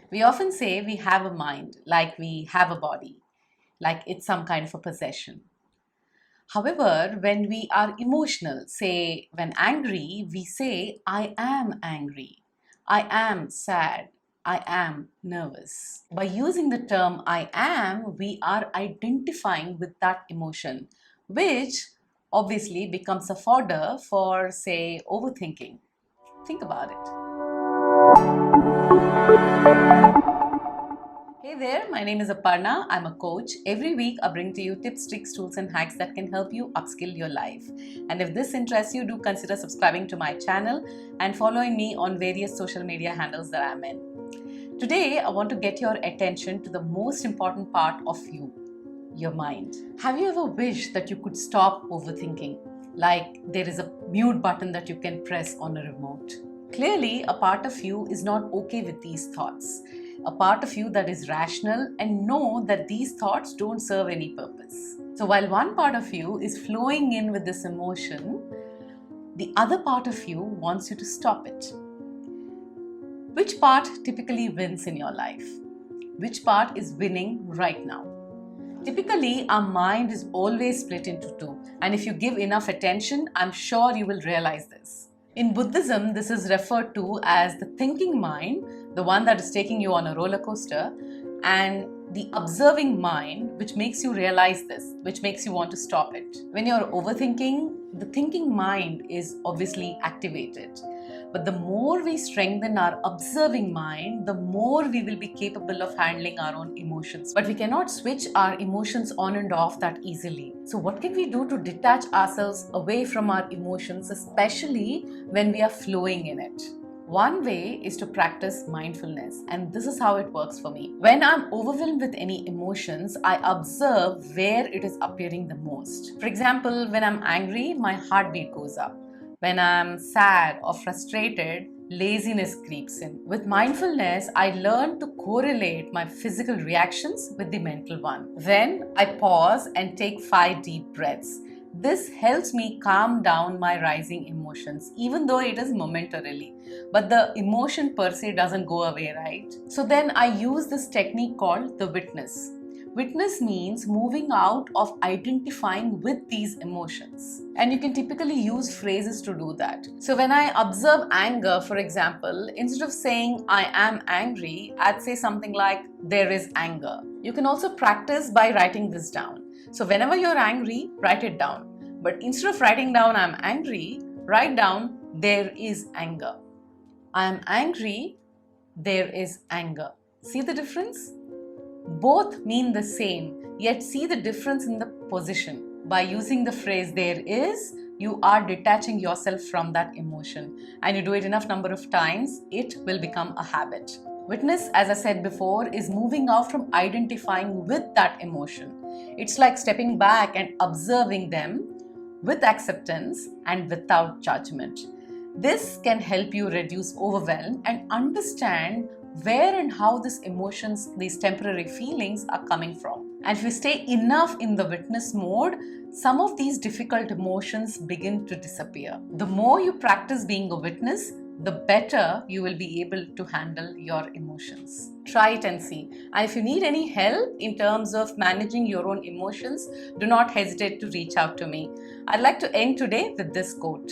We often say we have a mind, like we have a body, like it's some kind of a possession. However, when we are emotional, say when angry, we say, I am angry, I am sad, I am nervous. By using the term I am, we are identifying with that emotion, which obviously becomes a fodder for, say, overthinking. Think about it. Hey there, my name is Aparna. I'm a coach. Every week I bring to you tips, tricks, tools and hacks that can help you upskill your life. And if this interests you, do consider subscribing to my channel and following me on various social media handles that I'm in. Today, I want to get your attention to the most important part of you, your mind. Have you ever wished that you could stop overthinking? Like there is a mute button that you can press on a remote. Clearly, a part of you is not okay with these thoughts. A part of you that is rational and know that these thoughts don't serve any purpose. So while one part of you is flowing in with this emotion, the other part of you wants you to stop it. Which part typically wins in your life? Which part is winning right now? Typically, our mind is always split into two, and if you give enough attention, I'm sure you will realize this. In Buddhism, this is referred to as the thinking mind, the one that is taking you on a roller coaster, and the observing mind, which makes you realize this, which makes you want to stop it. When you're overthinking, the thinking mind is obviously activated. But the more we strengthen our observing mind, the more we will be capable of handling our own emotions. But we cannot switch our emotions on and off that easily. So what can we do to detach ourselves away from our emotions, especially when we are flowing in it? One way is to practice mindfulness, and this is how it works for me. When I'm overwhelmed with any emotions, I observe where it is appearing the most. For example, when I'm angry, my heartbeat goes up. When I'm sad or frustrated, laziness creeps in. With mindfulness, I learn to correlate my physical reactions with the mental one. Then I pause and take 5 deep breaths. This helps me calm down my rising emotions, even though it is momentarily. But the emotion per se doesn't go away, right? So then I use this technique called the witness. Witness means moving out of identifying with these emotions. And you can typically use phrases to do that. So when I observe anger, for example, instead of saying I am angry, I'd say something like there is anger. You can also practice by writing this down. So whenever you're angry, write it down. But instead of writing down I'm angry, write down there is anger. I am angry, there is anger. See the difference? Both mean the same, yet see the difference in the position. By using the phrase there is, you are detaching yourself from that emotion. And you do it enough number of times, it will become a habit. Witness, as I said before, is moving out from identifying with that emotion. It's like stepping back and observing them with acceptance and without judgment. This can help you reduce overwhelm and understand where and how these emotions, these temporary feelings are coming from. And if you stay enough in the witness mode, some of these difficult emotions begin to disappear. The more you practice being a witness, the better you will be able to handle your emotions. Try it and see. And if you need any help in terms of managing your own emotions, do not hesitate to reach out to me. I'd like to end today with this quote.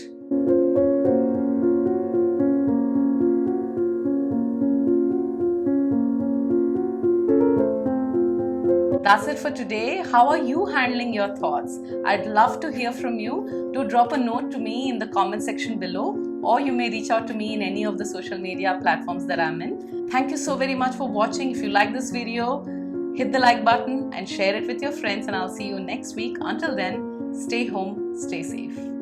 That's it for today. How are you handling your thoughts? I'd love to hear from you. Do drop a note to me in the comment section below, or you may reach out to me in any of the social media platforms that I'm in. Thank you so very much for watching. If you like this video, hit the like button and share it with your friends, and I'll see you next week. Until then, stay home, stay safe.